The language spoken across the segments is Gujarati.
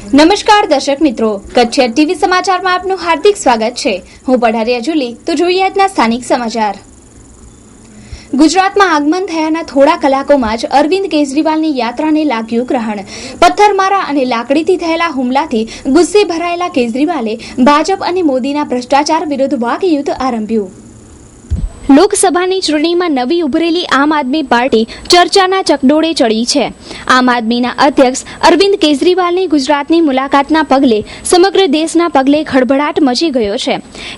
નમસ્કાર દર્શક મિત્રો, કચ્છ ટીવી સમાચારમાં આપનું હાર્દિક સ્વાગત છે। હું પઢારિયા જુલી। તો જોઈએ આજના સ્થાનિક સમાચાર। ગુજરાતમાં આગમન થયાના થોડા કલાકોમાં જ અરવિંદ કેજરીવાલની યાત્રાને લાગ્યું ગ્રહણ। પથ્થરમારા અને લાકડીથી થયેલા હુમલાથી ગુસ્સે ભરાયેલા કેજરીવાલે ભાજપ અને મોદીના ભ્રષ્ટાચાર વિરુદ્ધ વાકયુદ્ધ આરંભ્યું। લોકસભાની ચૂંટણીમાં નવી ઉભરેલી આમ આદમી પાર્ટી ચર્ચાના ચકડોળે ચડી છે। આમ આદમીના અધ્યક્ષ અરવિંદ કેજરીવાલની ગુજરાતની મુલાકાતના પગલે સમગ્ર દેશના પગલે ખળભળાટ મચી ગયો છે।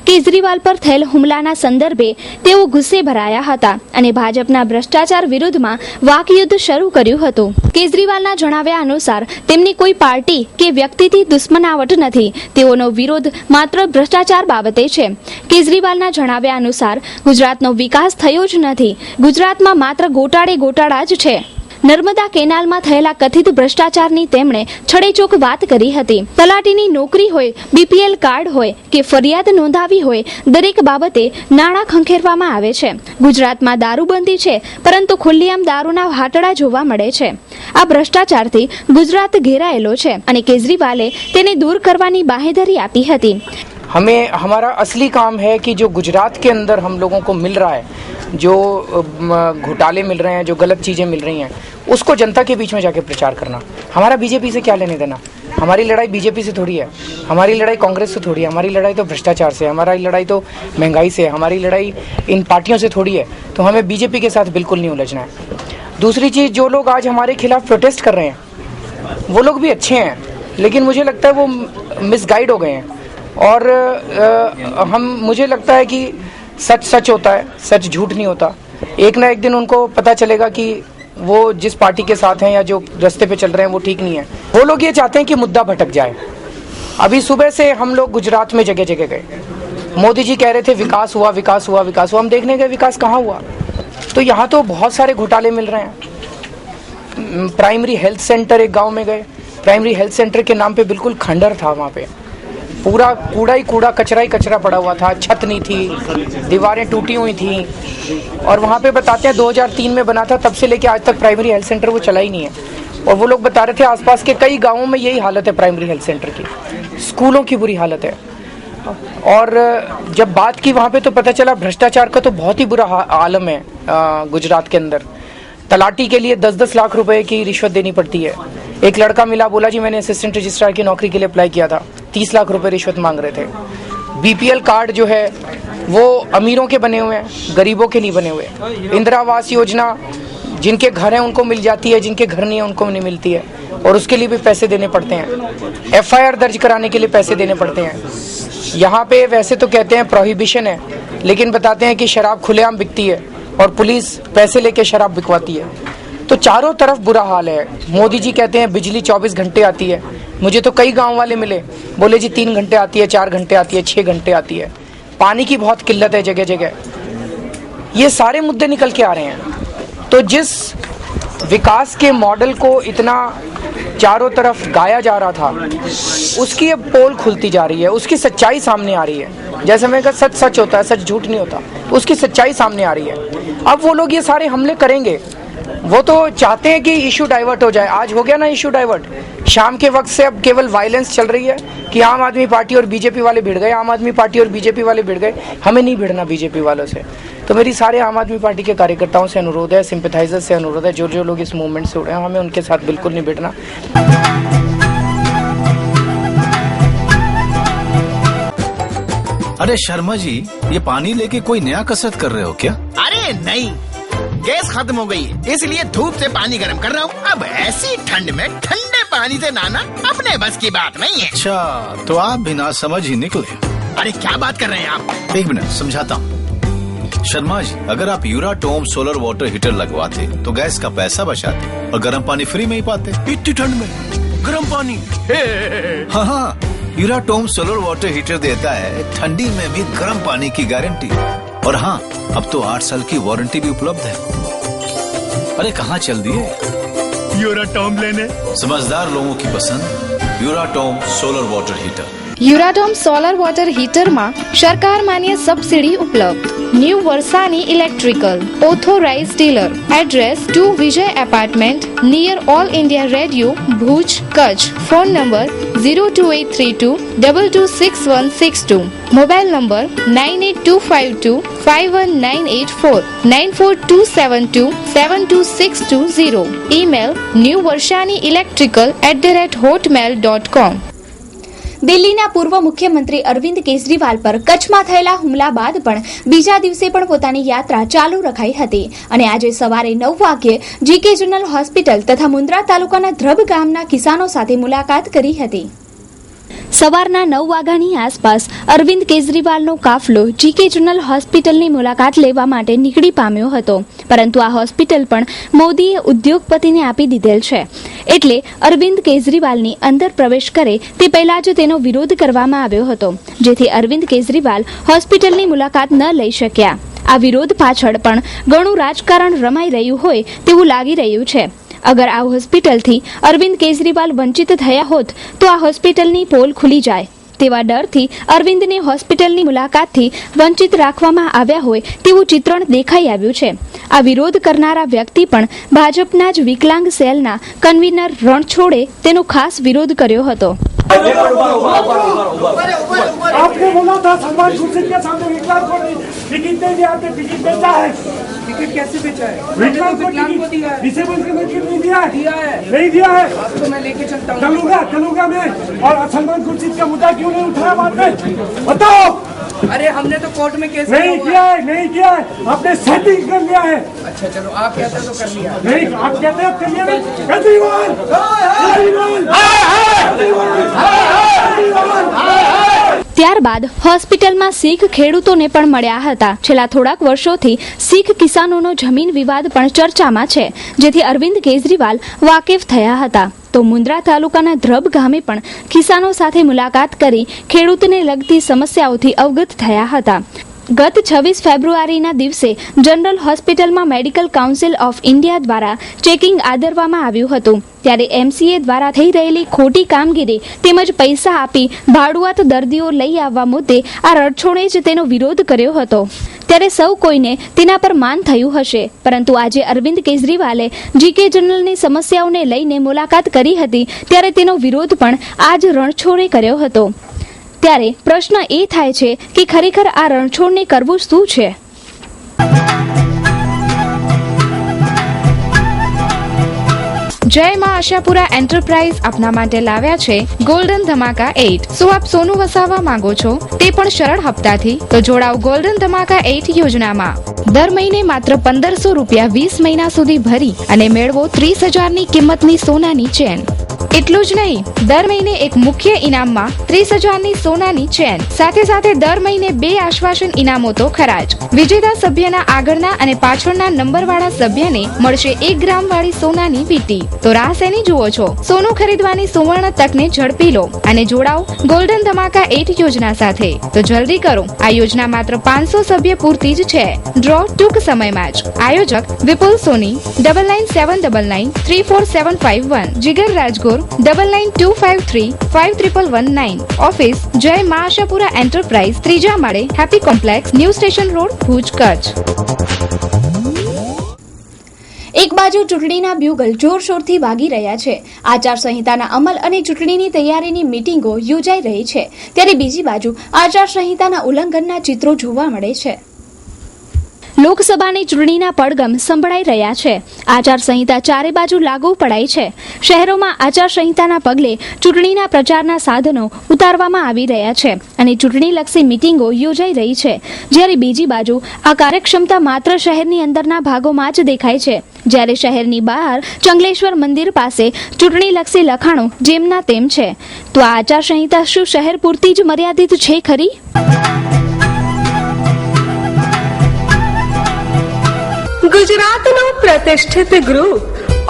કેજરીવાલ પર થયેલ હુમલાના સંદર્ભે તેઓ ગુસ્સે ભરાયા હતા અને ભાજપના ભ્રષ્ટાચાર વિરુદ્ધમાં વાકયુદ્ધ શરૂ કર્યું હતું। કેજરીવાલના જણાવ્યા અનુસાર તેમની કોઈ પાર્ટી કે વ્યક્તિથી દુશ્મનાવટ નથી, તેઓનો વિરોધ માત્ર ભ્રષ્ટાચાર બાબતે છે। કેજરીવાલના જણાવ્યા અનુસાર ગુજરાતનો વિકાસ થયો જ નથી, ગુજરાતમાં માત્ર ગોટાળા જ છે। નર્મદા કેનાલમાં થયેલા કથિત ભ્રષ્ટાચારની તેમણે છડેચોક વાત કરી હતી। તલાટીની નોકરી હોય, બીપીએલ કાર્ડ હોય કે ફરિયાદ નોંધાવી હોય, દરેક બાબતે નાણાં ખંખેરવામાં આવે છે। ગુજરાતમાં દારૂબંધી છે, પરંતુ ખુલ્લેઆમ દારૂના હાટડા જોવા મળે છે। આ ભ્રષ્ટાચારથી ગુજરાત ઘેરાયેલો છે અને કેજરીવાલે તેને દૂર કરવાની બાહેધરી આપી હતી। हमें हमारा असली काम है कि जो गुजरात के अंदर हम लोगों को मिल रहा है, जो घोटाले मिल रहे हैं, जो गलत चीज़ें मिल रही हैं, उसको जनता के बीच में जाके प्रचार करना। हमारा बीजेपी से क्या लेने देना? हमारी लड़ाई बीजेपी से थोड़ी है, हमारी लड़ाई कांग्रेस से थोड़ी है, हमारी लड़ाई तो भ्रष्टाचार से, हमारी लड़ाई तो महंगाई से, हमारी लड़ाई इन पार्टियों से थोड़ी है। तो हमें बीजेपी के साथ बिल्कुल नहीं उलझना है। दूसरी चीज़, जो लोग आज हमारे खिलाफ प्रोटेस्ट कर रहे हैं वो लोग भी अच्छे हैं, लेकिन मुझे लगता है वो मिसगाइड हो गए हैं। और मुझे लगता है कि सच सच होता है, सच झूठ नहीं होता। एक ना एक दिन उनको पता चलेगा कि वो जिस पार्टी के साथ हैं या जो रास्ते पे चल रहे हैं वो ठीक नहीं है। वो लोग ये चाहते हैं कि मुद्दा भटक जाए। अभी सुबह से हम लोग गुजरात में जगह जगह गए। मोदी जी कह रहे थे विकास हुआ विकास हुआ विकास हुआ, हम देखने गए विकास कहाँ हुआ। तो यहाँ तो बहुत सारे घोटाले मिल रहे हैं। प्राइमरी हेल्थ सेंटर एक गाँव में गए, प्राइमरी हेल्थ सेंटर के नाम पे बिल्कुल खंडर था, वहाँ पे पूरा कूड़ा ही कूड़ा, कचरा ही कचरा पड़ा हुआ था, छत नहीं थी, दीवारें टूटी हुई थी। और वहाँ पे बताते हैं 2003 में बना था, तब से लेके आज तक प्राइमरी हेल्थ सेंटर वो चला ही नहीं है। और वो लोग बता रहे थे आसपास के कई गांवों में यही हालत है प्राइमरी हेल्थ सेंटर की, स्कूलों की बुरी हालत है। और जब बात की वहाँ पे तो पता चला भ्रष्टाचार का तो बहुत ही बुरा आलम है गुजरात के अंदर। तलाटी के लिए 10-10 लाख रुपए की रिश्वत देनी पड़ती है। एक लड़का मिला, बोला जी मैंने असिस्टेंट रजिस्ट्रार की नौकरी के लिए अप्लाई किया था, 30 लाख रुपए रिश्वत मांग रहे थे। बीपीएल कार्ड जो है वो अमीरों के बने हुए हैं, गरीबों के नहीं बने हुए। इंदिरा आवास योजना जिनके घर हैं उनको मिल जाती है, जिनके घर नहीं है उनको नहीं मिलती है, और उसके लिए भी पैसे देने पड़ते हैं। एफआईआर दर्ज कराने के लिए पैसे देने पड़ते हैं। यहाँ पे वैसे तो कहते हैं प्रोहिबिशन है, लेकिन बताते हैं कि शराब खुलेआम बिकती है और पुलिस पैसे लेके शराब बिकवाती है। तो चारों तरफ बुरा हाल है। मोदी जी कहते हैं बिजली 24 घंटे आती है। मुझे तो कई गांव वाले मिले, बोले जी 3 घंटे आती है, 4 घंटे आती है, 6 घंटे आती है। पानी की बहुत किल्लत है जगह जगह। ये सारे मुद्दे निकल के आ रहे हैं। तो जिस विकास के मॉडल को इतना चारों तरफ गाया जा रहा था, उसकी अब पोल खुलती जा रही है, उसकी सच्चाई सामने आ रही है। जैसे मैं कहा सच सच होता है, सच झूठ नहीं होता, उसकी सच्चाई सामने आ रही है। अब वो लोग ये सारे हमले करेंगे, वो तो चाहते हैं कि इशू डाइवर्ट हो जाए। आज हो गया ना इशू डाइवर्ट, शाम के वक्त से अब केवल वायलेंस चल रही है कि आम आदमी पार्टी और बीजेपी वाले भिड़ गए, आम आदमी पार्टी और बीजेपी वाले भिड़ गए। हमें नहीं भिड़ना बीजेपी वालों से। तो मेरी सारे आम आदमी पार्टी के कार्यकर्ताओं से अनुरोध है, सिंपैथाइजर से अनुरोध है, जो जो लोग इस मूवमेंट से उड़े हैं, हमें उनके साथ बिल्कुल नहीं भिड़ना। अरे शर्मा जी, ये पानी लेके कोई नया कसरत कर रहे हो क्या? अरे नहीं, गैस खत्म हो गई है, इसलिए धूप से पानी गर्म कर रहा हूँ। अब ऐसी ठंड में ठंडे पानी से नहाना अपने बस की बात नहीं है। अच्छा, तो आप बिना समझ ही निकले। अरे क्या बात कर रहे हैं आप? एक मिनट समझाता हूँ। शर्मा जी, अगर आप यूराटोम सोलर वाटर हीटर लगवाते तो गैस का पैसा बचाते और गर्म पानी फ्री में ही पाते। इतनी ठंड में गर्म पानी? हाँ, यूराटोम सोलर वाटर हीटर देता है ठंडी में भी गर्म पानी की गारंटी। और हाँ, अब तो 8 साल की वारंटी भी उपलब्ध है। अरे कहाँ चल दिए? यूराटोम लेने। समझदार लोगों की पसंद Uratom solar water heater. Uratom solar water હીટરમાં સરકાર માન્ય સબસિડી ઉપલબ્ધ। New Varshani electrical authorise dealer. Address 2 Vijay apartment near all India radio Bhuj Kutch. Phone number 02832 226162. Mobile number 9825251984 94272 72620. Email newvarshani.electrical@hotmail.com. દિલ્હીના પૂર્વ મુખ્યમંત્રી અરવિંદ કેજરીવાલ પર કચ્છમાં થયેલા હુમલા બાદ પણ બીજા દિવસે પણ પોતાની યાત્રા ચાલુ રખાઈ હતી અને આજે સવારે 9 વાગ્યે જીકે જનરલ હોસ્પિટલ તથા મુન્દ્રા તાલુકાના ધ્રબ ગામના કિસાનો સાથે મુલાકાત કરી હતી. સવારના 9 વાગ્યાની આસપાસ અરવિંદ કેજરીવાલનો કાફલો જીકે જનરલ હોસ્પિટલની મુલાકાત લેવા માટે નીકળી પામ્યો હતો, પરંતુ આ હોસ્પિટલ પણ મોદીએ ઉદ્યોગપતિને આપી દીધેલ છે, એટલે અરવિંદ કેજરીવાલની અંદર પ્રવેશ કરે તે પહેલા જ તેનો વિરોધ કરવામાં આવ્યો હતો, જેથી અરવિંદ કેજરીવાલ હોસ્પિટલની મુલાકાત ન લઈ શક્યા. આ વિરોધ પાછળ પણ ઘણું રાજકારણ રમાઈ રહ્યું હોય તેવું લાગી રહ્યું છે. અગર આ હોસ્પિટલથી અરવિંદ કેજરીવાલ વંચિત થયા હોત તો આ હોસ્પિટલની પોલ ખુલી જાય તેવા ડરથી અરવિંદને હોસ્પિટલની મુલાકાતથી વંચિત રાખવામાં આવ્યા હોય તેવું ચિત્રણ દેખાઈ આવ્યું છે. આ વિરોધ કરનારા વ્યક્તિ પણ ભાજપના જ વિકલાંગ સેલના કન્વીનર રણછોડે તેનો ખાસ વિરોધ કર્યો હતો. आपने बोला था सलमान खुर्शीद के सामने विकलांग को टिकट नहीं दिया, आपने टिकट बेचा है. टिकट कैसे बेचा है? विकलांग को दिया है, डिसेबल को टिकट नहीं दिया है. दिया है, नहीं दिया है. तो मैं लेके चलता हूँ. चलूंगा मैं. और सलमान खुर्शीद का मुद्दा क्यों नहीं उठाया बाद में? बताओ. अरे हमने तो कोर्ट में केस नहीं किया है. आपने सेटिंग कर लिया है. अच्छा चलो, आप कहते हो तो कर लिया. नहीं, आप कहते हैं कर लिया नहीं. केजरीवाल ત્યારબાદ હોસ્પિટલમાં શીખ ખેડૂતોને પણ મળ્યા હતા. છેલ્લા થોડાક વર્ષોથી શીખ કિસાનોનો જમીન વિવાદ પણ ચર્ચામાં છે, જેથી અરવિંદ કેજરીવાલ વાકેફ થયા હતા. તો મુન્દ્રા તાલુકાના ધ્રબ ગામે પણ કિસાનો સાથે મુલાકાત કરી ખેડૂતને લગતી સમસ્યાઓથી અવગત થયા હતા. ગત 26 ફેબ્રુઆરીના દિવસે જનરલ હોસ્પિટલમાં મેડિકલ કાઉન્સિલ ઓફ ઇન્ડિયા દ્વારા ચેકિંગ આદરવામાં આવ્યું હતું, ત્યારે એમસીએ દ્વારા થઈ રહેલી ખોટી કામગીરી તેમજ પૈસા આપી ભાડુઆત દર્દીઓ લઈ આવવા મુદ્દે આ રણછોડે જ તેનો વિરોધ કર્યો હતો. ત્યારે સૌ કોઈને તેના પર માન થયું હશે, પરંતુ આજે અરવિંદ કેજરીવાલે જીકે જનરલની સમસ્યાઓને લઈને મુલાકાત કરી હતી ત્યારે તેનો વિરોધ પણ આ જ રણછોડે કર્યો હતો. ત્યારે પ્રશ્ન એ થાય છે કે ખરેખર આ રણછોડને કરવું શું છે? જય માં આશાપુરા એન્ટરપ્રાઇઝ આપના માટે લાવ્યા છે ગોલ્ડન ધમાકા 8. શું આપ સોનું વસાવવા માંગો છો તે પણ સરળ હપ્તાથી? તો જોડાઓ ગોલ્ડન ધમાકા 8 યોજનામાં. દર મહિને માત્ર 1500 રૂપિયા 20 મહિના સુધી ભરી અને મેળવો 30,000ની કિંમતની સોનાની ચેન. એટલું જ નહીં, દર મહિને એક મુખ્ય ઇનામમાં 30,000ની સોનાની ચેન, સાથે સાથે દર મહિને 2 આશ્વાસન ઇનામો તો ખરા જ. વિજેતા સભ્યના આગળના અને પાછળના નંબરવાળા સભ્યને મળશે 1 ગ્રામ વાળી સોનાની વીંટી. તો રાહ શેની જુઓ છો? સોનું ખરીદવાની સુવર્ણ તકને ઝડપી લો અને જોડાઓ ગોલ્ડન ધમાકા 8 યોજના સાથે. તો જલ્દી કરો, આ યોજના માત્ર 500 સભ્ય પૂરતી જ છે. ડ્રો ટૂંક સમયમાં જ. આયોજક વિપુલ સોની 9979347151, જીગર રાજગોર 9925351119. ઓફિસ જય માં આશાપુરા એન્ટરપ્રાઇઝ, 3જા માળે, happy complex, new station road, Bhuj, Kutch. એક બાજુ ચૂંટણીના બ્યુગલ જોરશોરથી વાગી રહ્યા છે. આચારસંહિતાના અમલ અને ચૂંટણીની તૈયારીની મીટિંગો યોજાઈ રહી છે, ત્યારે બીજી બાજુ આચારસંહિતાના ઉલ્લંઘનના ચિત્રો જોવા મળે છે. લોકસભાની ચૂંટણીના પડઘમ સંભળાઈ રહ્યા છે. આચારસંહિતા ચારે બાજુ લાગુ પડાઈ છે. શહેરોમાં આચારસંહિતાના પગલે ચૂંટણીના પ્રચારના સાધનો ઉતારવામાં આવી રહ્યા છે અને ચૂંટણીલક્ષી મીટિંગો યોજાઈ રહી છે, જ્યારે બીજી બાજુ આ કાર્યક્ષમતા માત્ર શહેરની અંદરના ભાગોમાં જ દેખાય છે, જ્યારે શહેરની બહાર ચંગલેશ્વર મંદિર પાસે ચૂંટણીલક્ષી લખાણો જેમના તેમ છે. તો આ આચારસંહિતા શું શહેર પૂરતી જ મર્યાદિત છે ખરી? ગુજરાતનો પ્રતિષ્ઠિત ગ્રુપ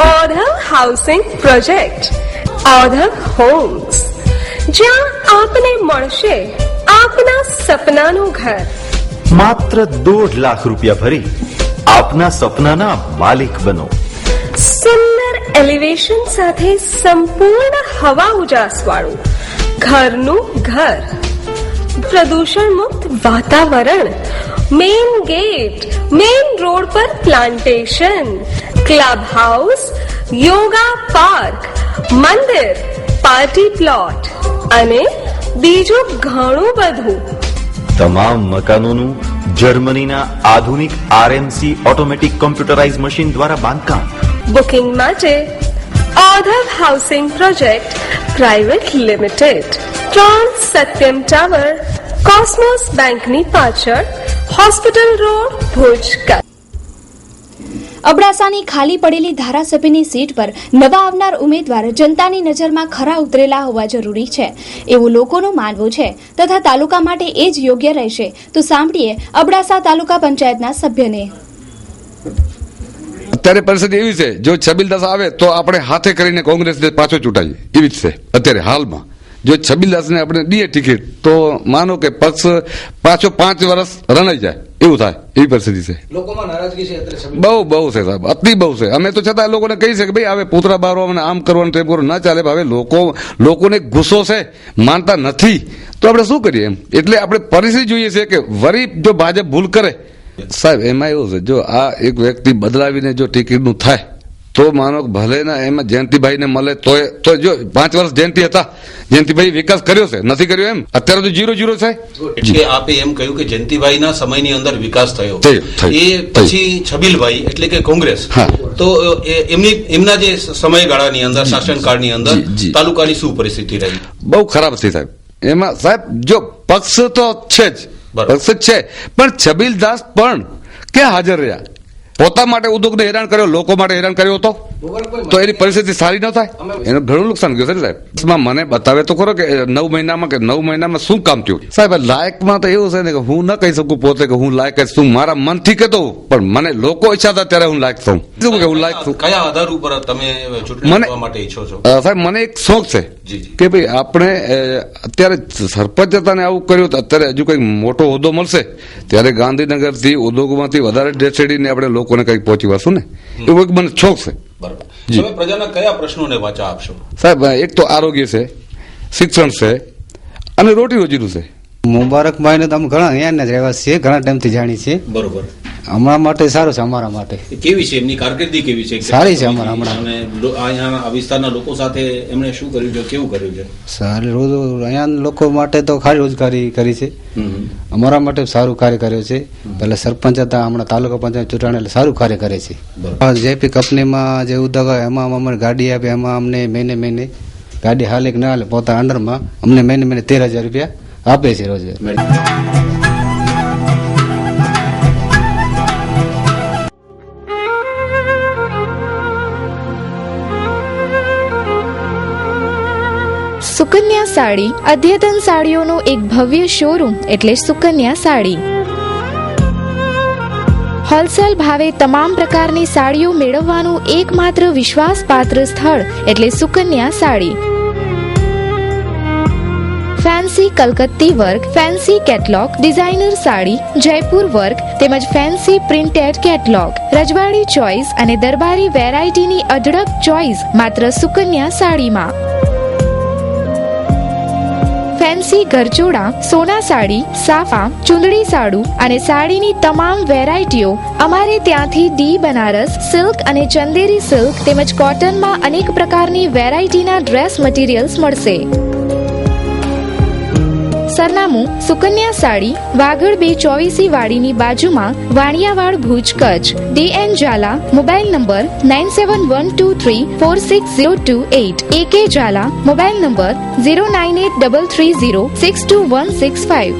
ઓધવ હાઉસિંગ પ્રોજેક્ટ, ઓધવ હોમ્સ, જ્યાં આપને મળશે આપના સપનાનું ઘર. માત્ર 1.5 લાખ રૂપિયા ભરી આપના સપનાના માલિક બનો. સુંદર એલિવેશન સાથે સંપૂર્ણ હવા ઉજાસ વાળું ઘરનું ઘર, પ્રદૂષણ મુક્ત વાતાવરણ, મેઇન ગેટ, મેઇન રોડ પર plantation, club house, yoga park, મંદિર, પાર્ટી પ્લોટ અને બીજું ઘણું બધું. તમામ મકાનોનું જર્મનીના આધુનિક આરએમસી ઓટોમેટિક કોમ્પ્યુટરાઇઝ મશીન દ્વારા બાંધકામ. બુકિંગ માટે Odhav housing project private limited, trans Satyam tower, Cosmos બેંકની પાછળ, હોસ્પિટલ રોડ, ભુજ. અબડાસાની ખાલી પડેલી ધારાસભ્યની સીટ પર નવા આવનાર ઉમેદવાર જનતાની નજરમાં ખરા ઉતરેલા હોવા જરૂરી છે એવું લોકોનું માનવું છે તથા તાલુકા માટે એ જ યોગ્ય રહેશે. તો સાંભળીએ અબડાસા તાલુકા પંચાયતના સભ્યને. અત્યારે પરિસ્થિતિ એવી છે, જો છબીલદાસ આવે તો આપણે હાથે કરીને કોંગ્રેસને પાછો ચૂંટાઈએ એવી જ છે અત્યારે હાલમાં. જો છબીલદાસને આપણે દઈએ ટિકિટ તો માનો કે પક્ષ પાછો 5 વર્ષ રણાઈ જાય એવું થાય એવી પરિસ્થિતિ છે. લોકોમાં નારાજગી છે અત્યારે બહુ છે સાહેબ, અતિ બહુ છે. અમે તો છતાં લોકોને કહી છે કે ભાઈ હવે પૂતરા બારવા અને આમ કરવાનું તેમ કરવાનું ના ચાલે. હવે લોકોને ગુસ્સો છે, માનતા નથી તો આપણે શું કરીએ એમ. એટલે આપણે પરિસ્થિતિ જોઈએ છે કે વરી જો ભાજપ ભૂલ કરે સાહેબ, એમાં એવું છે જો આ એક વ્યક્તિ બદલાવીને જો ટિકિટનું થાય તો માનો ભલે ના એમાં જયંતિભાઈને મળે તો જો 5 વર્ષ જયંતિ હતા, જયંતિભાઈ વિકાસ કર્યો છે નથી કર્યો એમ? અત્યારે તો 0-0 છે. કે આપે એમ કહ્યું કે જયંતિભાઈના સમયની અંદર વિકાસ થયો, એ પછી છબીલભાઈ એટલે કે કોંગ્રેસ, તો એમના જે સમયગાળાની અંદર શાસનકાળની અંદર તાલુકાની શું પરિસ્થિતિ રહી? બહુ ખરાબ હતી સાહેબ. એમાં સાહેબ જો પક્ષ તો છે જ, પક્ષ છે, પણ છબીલદાસ પણ ક્યાં હાજર રહ્યા? પોતા માટે ઉદ્યોગને હેરાન કર્યો, લોકો માટે હેરાન કર્યો હતો તો એની પરિસ્થિતિ સારી ન થાય. એનું ઘણું નુકસાન ગયું છે સાહેબ. મને બતાવે તો ખરો કે 9 મહિનામાં શું કામ થયું સાહેબ. લાયકમાં તો એવું છે ને કે હું ન કહી શકું પોતે કે હું લાયક છું, મારા મનથી કહેતો, પણ મને લોકો ઈચ્છા હતા ત્યારે હું લાયક છું. શું કે હું લાયક છું? કયા આધાર ઉપર તમે ચૂંટણી લડવા માટે ઈચ્છો છો? સાહેબ મને એક શોખ છે કે ભાઈ આપણે અત્યારે સરપંચ હતા ને આવું કર્યું, અત્યારે હજુ કઈક મોટો હોદ્દો મળશે ત્યારે ગાંધીનગરથી ઉદ્યોગમાંથી વધારે ડેસેડીને આપણે લોકોને કઈક પહોંચી વળશું ને, એવું એક મને શોખ છે. તમે પ્રજાના કયા પ્રશ્નોને વાચા આપશો? સાહેબ એક તો આરોગ્ય છે, શિક્ષણ છે અને રોટી રોજીનું છે. મુબારકભાઈને તો અમે ઘણા અહીંયા જ રહેવા છીએ, ઘણા ટાઈમથી જાણી છીએ. બરોબર. હમણાં માટે સારું છે. અમારા માટે કેવી છે એમની કારકિર્દી? કેવી છે? સારી છે અમારા હમણાં. અને અહીંયા વિસ્તારના લોકો સાથે એમણે શું કર્યું છે, કેવું કર્યું છે? સારી અહીંયા લોકો માટે તો ખાલી રોજગારી કરી છે. અમારા માટે સારું કાર્ય કર્યું છે. પહેલા સરપંચ હતા, હમણાં તાલુકા પંચાયત ચૂંટણી એટલે સારું કાર્ય કરે છે. જેપી કંપનીમાં જે ઉદ્યોગ હોય એમાં અમને ગાડી આપે, એમાં અમને મહિને ગાડી હાલે કે ના હાલે પોતાના અંડરમાં અમને મહિને 13,000 રૂપિયા આપે છે રોજ. સુકન્યા સાડી અદ્યતન સાડીઓનો એક ભવ્ય શોરૂમ એટલે સુકન્યા સાડી. હોલસેલ ભાવે તમામ પ્રકારની સાડીઓ મેળવવાનું એકમાત્ર વિશ્વાસપાત્ર સ્થળ એટલે સુકન્યા સાડી. ફેન્સી કલકત્તી work, fancy catalogue, designer sari, Jaipur work તેમજ ફેન્સી પ્રિન્ટેડ કેટલોગ, રજવાડી ચોઇસ અને દરબારી વેરાયટીની અઢળક ચોઇસ માત્ર સુકન્યા સાડીમાં. ફેન્સી ગરચોડા, સોના સાડી, સાફા, ચુંદડી સાડુ અને સાડીની તમામ વેરાયટીઓ અમારે ત્યાંથી ડી બનારસ સિલ્ક અને ચંદેરી સિલ્ક તેમજ કોટનમાં અનેક પ્રકારની વેરાયટીના ડ્રેસ મટીરિયલ્સ મળશે. સરનામું સુકન્યા સાડી, વાગડ 224 વાડીની બાજુમાં, Vaniyawad, Bhuj, Kutch. DN Jhala, mobile number 9712346028. AK Jhala, mobile number 09833062165.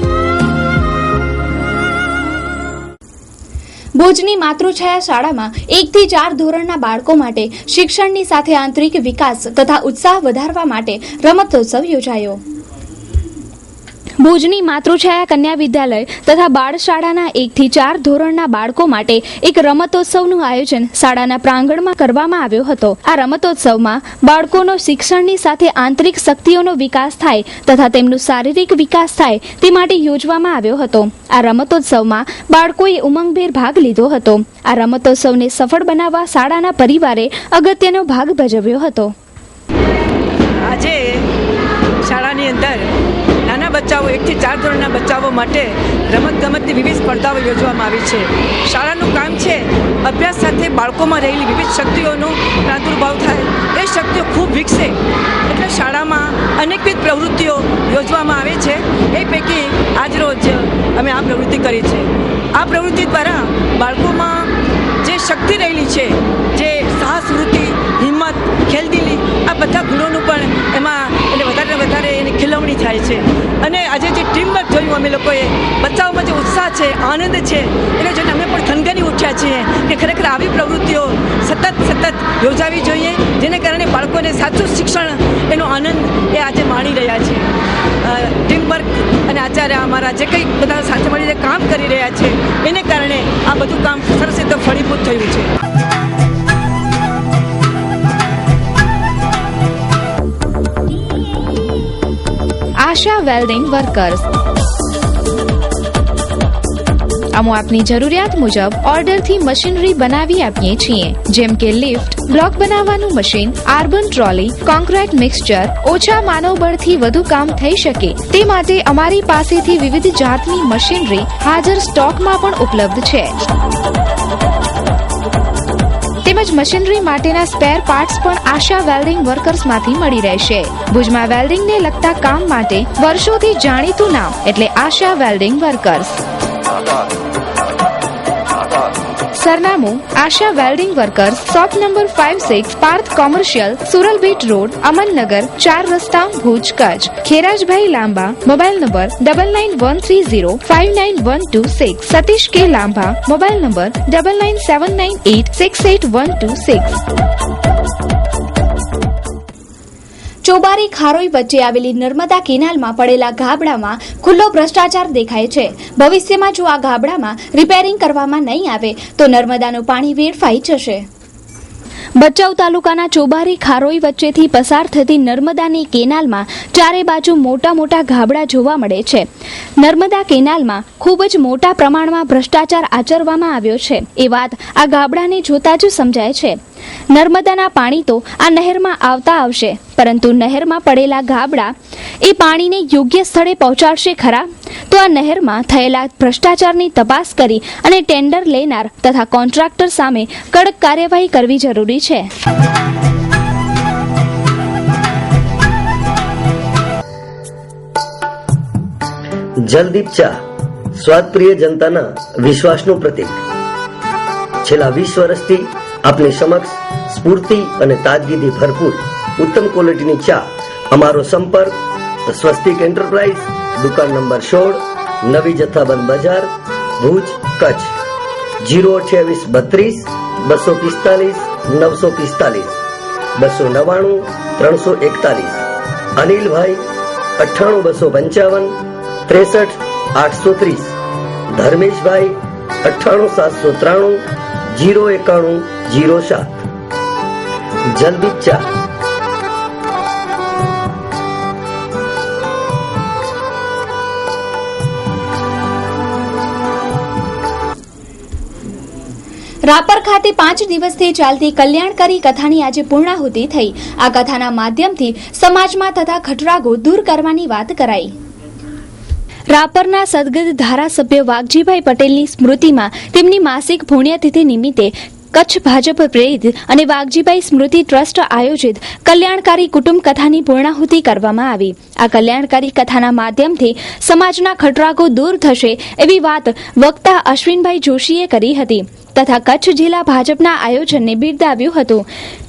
ભુજની માતૃછાયા શાળામાં 1 થી 4 ધોરણના બાળકો માટે શિક્ષણની સાથે આંતરિક વિકાસ તથા ઉત્સાહ વધારવા માટે રમતોત્સવ યોજાયો. ભુજની માતૃછાયા કન્યા વિદ્યાલય તથા બાળ શાળાના 1 થી 4 ધોરણના બાળકો માટે એક રમતોત્સવનું આયોજન શાળાના પ્રાંગણમાં કરવામાં આવ્યો હતો. આ રમતોત્સવમાં બાળકોનો શિક્ષણની સાથે આંતરિક શક્તિઓનો વિકાસ થાય તથા તેમનું શારીરિક વિકાસ થાય તે માટે યોજવામાં આવ્યો હતો. આ રમતોત્સવમાં બાળકોએ ઉમંગભેર ભાગ લીધો હતો. આ રમતોત્સવને સફળ બનાવવા શાળાના પરિવારે અગત્યનો ભાગ ભજવ્યો હતો. આજે શાળાની અંદર નાના બચ્ચાઓ 1 થી 4 ધોરણના બચ્ચાઓ માટે રમતગમતની વિવિધ સ્પર્ધાઓ યોજવામાં આવી છે. શાળાનું કામ છે અભ્યાસ સાથે બાળકોમાં રહેલી વિવિધ શક્તિઓનો પ્રાદુર્ભાવ થાય, એ શક્તિઓ ખૂબ વિકસે એટલે શાળામાં અનેકવિધ પ્રવૃત્તિઓ યોજવામાં આવે છે. એ પૈકી આજરોજ અમે આ પ્રવૃત્તિ કરી છે. આ પ્રવૃત્તિ દ્વારા બાળકોમાં જે શક્તિ રહેલી છે, જે સાહસ વૃત્તિ, હિંમત, ખેલદિલી, આ બધા ગુણોનું પણ એમાં એટલે વધારે વધારે એની ખીલવણી થાય છે. અને આજે જે ટીમવર્ક જોયું અમે લોકોએ, બચ્ચાઓમાં જે ઉત્સાહ છે, આનંદ છે, એને જોઈને અમે પણ થનગની ઉઠ્યા છીએ કે ખરેખર આવી પ્રવૃત્તિઓ સતત યોજાવી જોઈએ, જેને કારણે બાળકોને સાચું શિક્ષણ એનો આનંદ એ આજે માણી રહ્યા છે. ટીમવર્ક અને આચાર્ય અમારા જે કંઈ બધા સાથે મળીને કામ કરી રહ્યા છે, એને કારણે આ બધું કામ સરસ રીતે ફળીભૂત થયું છે. આશા વેલ્ડિંગ વર્કર્સ. અમો આપની જરૂરિયાત મુજબ ઓર્ડરથી મશીનરી બનાવી આપીએ છીએ, જેમ કે લિફ્ટ, બ્લોક બનાવવાનું મશીન, આર્બન ટ્રોલી, કોન્ક્રીટ મિક્સચર. ઓછા માનવબળથી વધુ કામ થઈ શકે તે માટે અમારી પાસેથી વિવિધ જાતની મશીનરી હાજર સ્ટોકમાં પણ ઉપલબ્ધ છે. તેમજ મશીનરી માટેના સ્પેર પાર્ટ્સ પણ આશા વેલ્ડિંગ વર્કર્સમાંથી મળી રહેશે. ભુજમાં વેલ્ડિંગને લગતા કામ માટે વર્ષોથી જાણીતું નામ એટલે આશા વેલ્ડિંગ વર્કર્સ. સરનામું Asha welding workers, shop number 56, Parth commercial, Suralbhet road, Amannagar, 4 રસ્તા, ભુજ, કચ્છ. ખેરાજભાઈ લાંબા, મોબાઈલ નંબર 9913059126. સતીશ કે લાંબા, મોબાઈલ નંબર 9979868126. ચોબારી ખારોઈ વચ્ચે આવેલી નર્મદા કેનાલમાં પડેલા ગાબડામાં ખુલ્લો ભ્રષ્ટાચાર દેખાય છે. ભવિષ્યમાં જો આ ગાબડામાં રિપેરિંગ કરવામાં નહીં આવે તો નર્મદાનું પાણી વેડફાઈ જશે. ભચાઉ તાલુકાના ચોબારી ખારોઈ વચ્ચેથી પસાર થતી નર્મદાની કેનાલમાં ચારે બાજુ મોટા મોટા ગાબડા જોવા મળે છે. નર્મદા કેનાલમાં ખૂબ જ મોટા પ્રમાણમાં ભ્રષ્ટાચાર આચરવામાં આવ્યો છે એ વાત આ ગાબડાને જોતા જ સમજાય છે. નર્મદાના પાણી તો આ નહેરમાં આવતા આવશે, પરંતુ નહેરમાં પડેલા ગાબડા એ પાણીને યોગ્ય સ્થળે પહોંચાડશે ખરા? તો આ નહેરમાં થયેલા ભ્રષ્ટાચારની તપાસ કરી અને ટેન્ડર લેનાર તથા કોન્ટ્રાક્ટર સામે કડક કાર્યવાહી કરવી જરૂરી છે. જલદીપ ચા સ્વાદપ્રિય જનતાના વિશ્વાસનું પ્રતીક. છેલ્લા 20 વર્ષથી આપની સમક્ષ સ્ફૂર્તિ અને તાજગીથી ભરપૂર ઉત્તમ ક્વોલિટીની ચા. અમારો સંપર્ક સ્વસ્તિક એન્ટરપ્રાઇઝ, દુકાન નંબર 16, નવી જથ્થાબંધ બજાર, ભુજ, કચ્છ. 02832 245 945 299 341. અનિલભાઈ 98255 63 830. ધર્મેશભાઈ 98793 091 07. જલદીપ ચા. રાપર ખાતે 5 દિવસથી ચાલતી કલ્યાણકારી કથાની આજે પૂર્ણાહુતિ થઈ. આ કથાના માધ્યમથી સમાજમાં થતા ખટરાગો દૂર કરવાની વાત કરાઈ. રાપરના સદગત ધારાસભ્ય વાઘજીભાઈ પટેલની સ્મૃતિમાં તેમની માસિક પુણ્યતિથિ નિમિત્તે કચ્છ ભાજપ પ્રેરિત અને વાઘજીભાઈ સ્મૃતિ ટ્રસ્ટ આયોજિત કલ્યાણકારી કુટુંબ કથાની પૂર્ણાહુતિ કરવામાં આવી. આ કલ્યાણકારી કથાના માધ્યમથી સમાજના ખટરાગો દૂર થશે એવી વાત વક્તા અશ્વિનભાઈ જોશીએ કરી હતી તથા કચ્છ જિલ્લા ભાજપના આયોજનને બિરદાવ્યું હતું.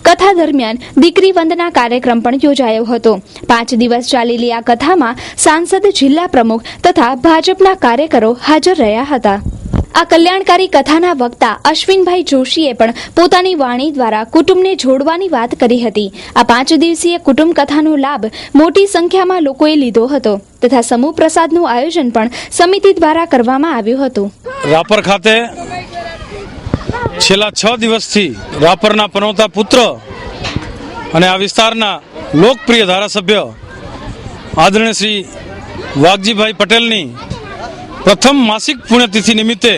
કથા દરમિયાન દીકરી વંદના કાર્યક્રમ પણ યોજાયો હતો. 5 દિવસ ચાલેલી આ કથામાં સાંસદ, જિલ્લા પ્રમુખ તથા ભાજપના કાર્યકરો હાજર રહ્યા હતા. આ કલ્યાણકારી કથાના વક્તા અશ્વિનભાઈ જોશીએ પણ પોતાની વાણી દ્વારા કુટુંબને જોડવાની વાત કરી હતી. આ 5 દિવસીય કુટુંબ કથાનો લાભ મોટી સંખ્યામાં લોકોએ લીધો હતો તથા સમૂહ પ્રસાદનું આયોજન પણ સમિતિ દ્વારા કરવામાં આવ્યું હતું. રાપર ખાતે છેલ્લા 6 દિવસથી રાપરના પનોતા પુત્ર અને આ વિસ્તારના લોકપ્રિય ધારાસભ્ય આદરણીય શ્રી વાઘજીભાઈ પટેલની પ્રથમ માસિક પુણ્યતિથિ નિમિત્તે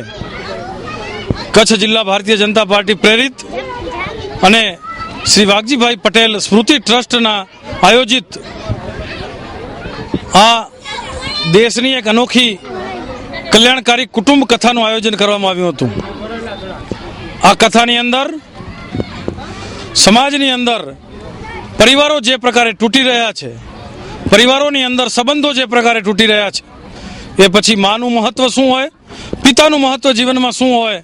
કચ્છ જિલ્લા ભારતીય જનતા પાર્ટી પ્રેરિત અને શ્રી વાઘજીભાઈ પટેલ સ્મૃતિ ટ્રસ્ટના આયોજિત આ દેશની એક અનોખી કલ્યાણકારી કુટુંબ કથાનું આયોજન કરવામાં આવ્યું હતું. આ કથાની અંદર સમાજની અંદર પરિવારો જે પ્રકારે તૂટી રહ્યા છે, પરિવારોની અંદર સંબંધો જે પ્રકારે તૂટી રહ્યા છે, એ પછી માનું મહત્વ શું હોય, પિતાનું મહત્વ જીવનમાં શું હોય,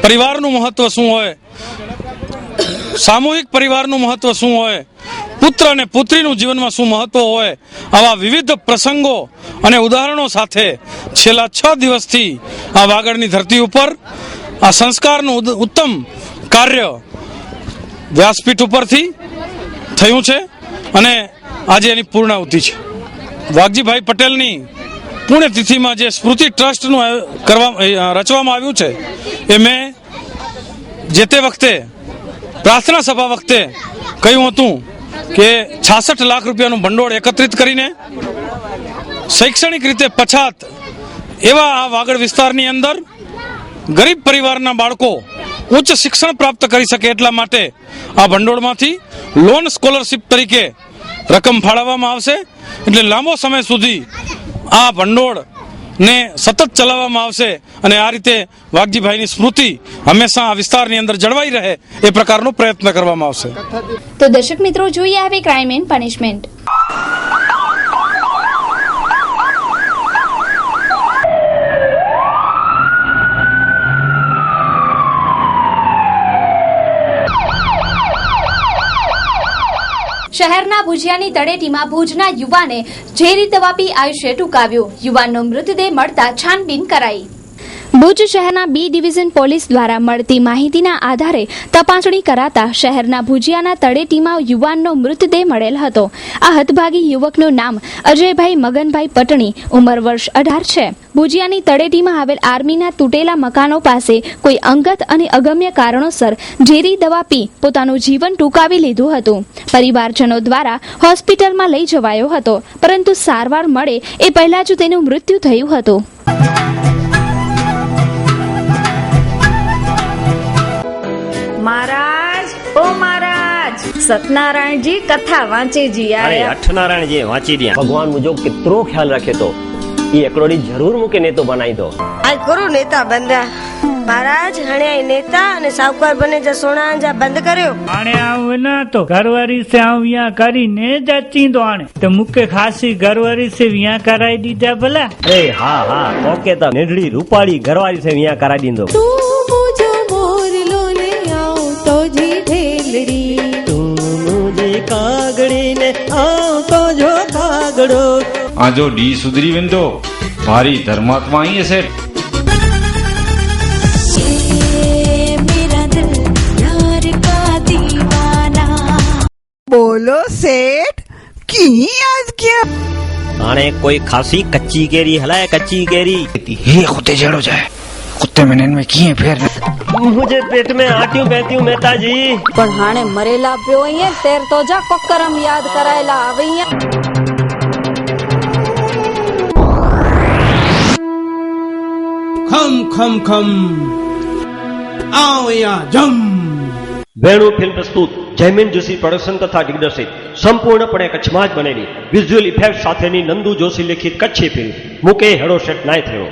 પરિવારનું મહત્વ શું હોય, સામૂહિક પરિવારનું મહત્વ શું હોય, પુત્ર અને પુત્રીનું જીવનમાં શું મહત્વ હોય, આવા વિવિધ પ્રસંગો અને ઉદાહરણો સાથે છેલ્લા 6 દિવસથી આ વાગડની ધરતી ઉપર આ સંસ્કારનું ઉત્તમ કાર્ય વ્યાસપીઠ ઉપરથી થયું છે અને આજે એની પૂર્ણાહુતિ છે. વાઘજીભાઈ પટેલની પુણ્યતિથિમાં જે સ્મૃતિ ટ્રસ્ટનું રચવામાં આવ્યું છે એ મેં જે તે વખતે પ્રાર્થના સભા વખતે કહ્યું હતું કે 66 લાખ રૂપિયાનું ભંડોળ એકત્રિત કરીને શૈક્ષણિક રીતે પછાત એવા આ વાગડ વિસ્તારની અંદર ગરીબ પરિવારના બાળકો ઉચ્ચ શિક્ષણ પ્રાપ્ત કરી શકે એટલા માટે આ ભંડોળમાંથી લોન સ્કોલરશીપ તરીકે રકમ ફાળવવામાં આવશે. એટલે લાંબો સમય સુધી આ ભંડોળને સતત ચલાવવામાં આવશે અને આ રીતે વાઘજીભાઈની સ્મૃતિ હંમેશા આ વિસ્તારની અંદર જળવાઈ રહે એ પ્રકારનો પ્રયત્ન કરવામાં આવશે. તો દર્શક મિત્રો, જોઈએ હવે ક્રાઇમ એન્ડ પનિશમેન્ટ. શહેરના ભુજિયાની તળેટીમાં ભુજના યુવાને ઝેરી દવા પી આયુષ્ય ટૂંકાવ્યું. યુવાનનો મૃતદેહ મળતા છાનબીન કરાઈ. ભુજ શહેરના બી ડિવિઝન પોલીસ દ્વારા મળતી માહિતીના આધારે તપાસણી કરાતા શહેરના ભુજિયાના તળેટીમાં યુવાનનો મૃતદેહ મળેલ હતો. આ હતભાગી યુવકનું નામ અજયભાઈ મગનભાઈ પટણી, ઉંમર વર્ષ 18 છે. ભુજિયાની તળેટીમાં આવેલ આર્મીના તૂટેલા મકાનો પાસે કોઈ અંગત અને અગમ્ય કારણોસર ઝેરી દવા પી પોતાનું જીવન ટૂંકાવી લીધું હતું. પરિવારજનો દ્વારા હોસ્પિટલમાં લઈ જવાયો હતો, પરંતુ સારવાર મળે એ પહેલા જ તેનું મૃત્યુ થયું હતું. महाराज ओ महाराज सत्यनारायण जी कथा वांचे जी अरे अठनारायण जी वांची दिया भगवान मुझे कितरो ख्याल रखे तो ये एकड़ोड़ी जरूर मुके नेतो बनाई दो आज करो नेता बंदा महाराज हणे नेता અને સાવકાર બને જ સોના જા બંધ કર્યો આણે આવ ના તો ઘરવારી સે આવ્યા કરીને જાચી દો આણે તો મુકે ખાસી ઘરવારી સે વિયા કરાઈ દીધા ભલા ए हां हां ओके तो नेडड़ी रूपाड़ी घरवारी से विया करा दी दो કાગડી ને આવતો જો કાગડો આ જો ડી સુધરી વેન તો મારી ધર્માત્મા અહીં હશે. બોલો सेठ की याद किया आने कोई खासी कच्ची केरी हलाए कच्ची केरी ये कुत्ते जड़ो जाए कुत्ते में नैन में किए फिर मुझे पेट में आटियों बहती हूँ मेहता जी पण हाणे मरेला पियो अहीं तेर तो जा कोकरम याद करायला आवे खम खम खम आओ या जम वेणु फिल्म प्रस्तुत जयमीन जोशी प्रोडक्शन तथा दिग्दर्शित संपूर्णपणे कच्छમાં જ બનેલી વિઝ્યુઅલ ઇફેક્ટ સાથેની નંદુ જોશી લિખિત કચ્છી ફિલ્મ મુકે હેડો સેટ નાય થયો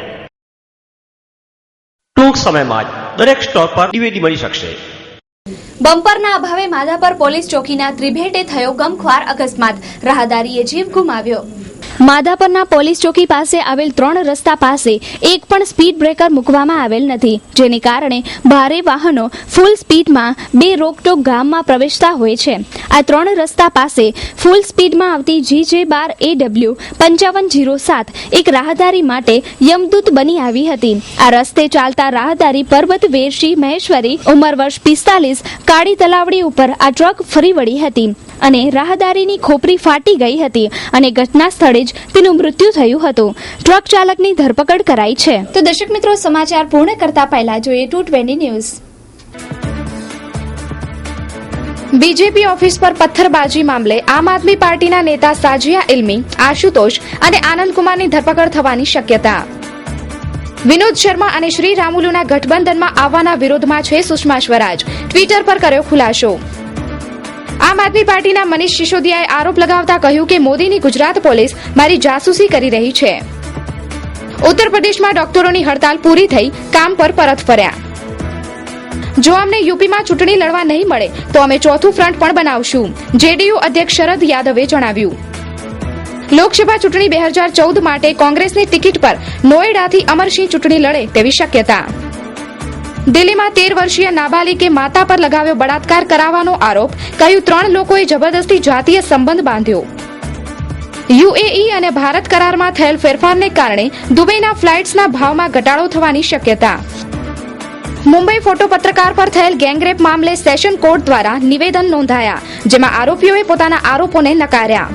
ટૂંક સમયમાં જ દરેક સ્ટોર પર ડીવીડી મળી શકશે. બમ્પરના અભાવે માધાપર પોલીસ ચોકીના ત્રિભેટે થયો ગમખ્વાર અકસ્માત, રાહદારીએ જીવ ગુમાવ્યો. માધાપરના પોલીસ ચોકી પાસે આવેલ 3 રસ્તા પાસે એક પણ સ્પીડ બ્રેકર મૂકવામાં આવેલ નથી, જેને કારણે ભારે વાહનો ફૂલ સ્પીડમાં બે રોકટોક ગામમાં પ્રવેશતા હોય છે. આ 3 રસ્તા પાસે ફૂલ સ્પીડમાં આવતી GJ12AW 5507 એક રાહદારી માટે યમદૂત બની આવી હતી. આ રસ્તે ચાલતા રાહદારી પર્વત વેરશી મહેશ્વરી, ઉંમર વર્ષ 45, કાળી તલાવડી ઉપર આ ટ્રક ફરી વળી હતી અને રાહદારીની ખોપરી ફાટી ગઈ હતી અને ઘટના સ્થળે જ તેનું મૃત્યુ થયું હતું. ટ્રક ચાલકની ધરપકડ કરાઈ છે. તો દર્શક મિત્રો, સમાચાર પૂર્ણ કરતા પહેલા જોઈએ 220 ન્યૂઝ. બીજેપી ઓફિસ પર પથ્થરબાજી મામલે આમ આદમી પાર્ટીના નેતા સાજિયા ઇલ્મી, આશુતોષ અને આનંદકુમારની ધરપકડ થવાની શક્યતા. વિનોદ શર્મા અને શ્રી રામુલુના ગઠબંધનમાં આવવાના વિરોધમાં છે સુષ્મા સ્વરાજ, ટ્વિટર પર કર્યો ખુલાસો. આમ આદમી પાર્ટીના મનીષ સિસોદિયાએ આરોપ લગાવતા કહ્યું કે મોદીની ગુજરાત પોલીસ મારી જાસૂસી કરી રહી છે. ઉત્તર પ્રદેશમાં ડોક્ટરોની હડતાલ પૂરી થઈ, કામ પર પરત ફર્યા. જો અમને યુપીમાં ચૂંટણી લડવા નહીં મળે તો અમે ચોથું ફ્રન્ટ પણ બનાવશું, જેડીયુ અધ્યક્ષ શરદ યાદવે જણાવ્યું. લોકસભા ચૂંટણી 2014 માટે કોંગ્રેસની ટિકિટ પર નોએડાથી અમરસિંહ ચૂંટણી લડે તેવી શક્યતા. દિલ્હીમાં 13 વર્ષીય નાબાલિગે માતા પર લગાવ્યો બળાત્કાર કરાવવાનો આરોપ, કહ્યું 3 લોકોએ જબરદસ્તી જાતીય સંબંધ બાંધ્યો. યુએઈ અને ભારત કરારમાં થયેલ ફેરફારને કારણે દુબઈના ફ્લાઇટ્સના ભાવમાં ઘટાડો થવાની શક્યતા. મુંબઈ ફોટો પત્રકાર પર થયેલ ગેંગરેપ મામલે સેશન કોર્ટ દ્વારા નિવેદન નોંધાયા, જેમાં આરોપીઓએ પોતાના આરોપોને નકાર્યા.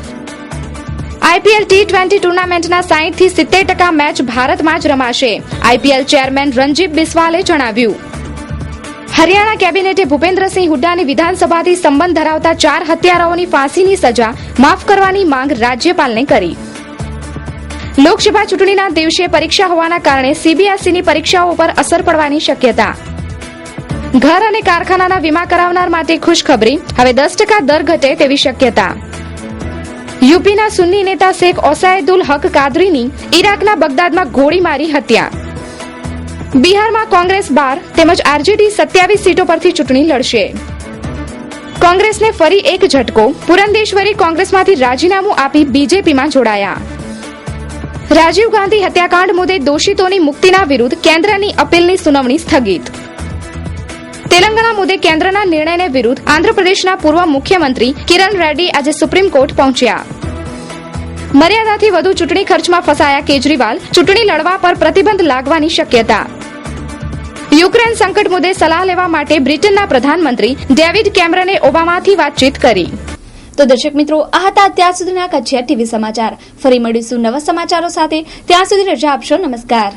આઈપીએલ T20 ટુર્નામેન્ટના 60 થી 70% મેચ ભારતમાં જ રમાશે, આઈપીએલ ચેરમેન રણજીત બિસ્વાલે જણાવ્યું. હરિયાણા કેબિનેટે ભૂપેન્દ્રસિંહ હુડ્ડાની વિધાનસભાથી સંબંધ ધરાવતા 4 હત્યારાઓની ફાંસીની સજા માફ કરવાની માંગ રાજ્યપાલને કરી. લોકસભા ચૂંટણીના દિવસે પરીક્ષા હોવાના કારણે સીબીએસઈની પરીક્ષાઓ પર અસર પડવાની શક્યતા. ઘર અને કારખાનાના વીમા કરાવનાર માટે ખુશખબરી, હવે 10% દર ઘટે તેવી શક્યતા. યુપીના સુન્ની નેતા શેખ ઓસાયદુલ હક કાદરીની ઈરાકના બગદાદમાં ગોળી મારી હત્યા. બિહારમાં કોંગ્રેસ 12 તેમજ આરજેડી 27 સીટો પરથી ચૂંટણી લડશે. કોંગ્રેસને ફરી એક ઝટકો, પુરંદેશ્વરી કોંગ્રેસમાંથી રાજીનામું આપી બીજેપીમાં જોડાયા. રાજીવ ગાંધી હત્યાકાંડ મુદ્દે દોષિતોની મુક્તિના વિરુદ્ધ કેન્દ્રની અપીલની સુનાવણી સ્થગિત. તેલંગાણા મુદ્દે કેન્દ્રના નિર્ણયને વિરુદ્ધ આંધ્રપ્રદેશના પૂર્વ મુખ્યમંત્રી કિરણ રેડ્ડી આજે સુપ્રીમ કોર્ટ પહોંચ્યા. મર્યાદાથી વધુ ચૂંટણી ખર્ચમાં ફસાયા કેજરીવાલ, ચૂંટણી લડવા પર પ્રતિબંધ લાગવાની શક્યતા. યુક્રેન સંકટ મુદ્દે સલાહ લેવા માટે બ્રિટનના પ્રધાનમંત્રી ડેવિડ કેમરને ઓબામાથી વાતચીત કરી. તો દર્શક મિત્રો, આ હતા અત્યાર સુધીના કચ્છિયા ટીવી સમાચાર. ફરી મળીશું નવા સમાચારો સાથે. ત્યાં સુધી રજા આપશો. નમસ્કાર.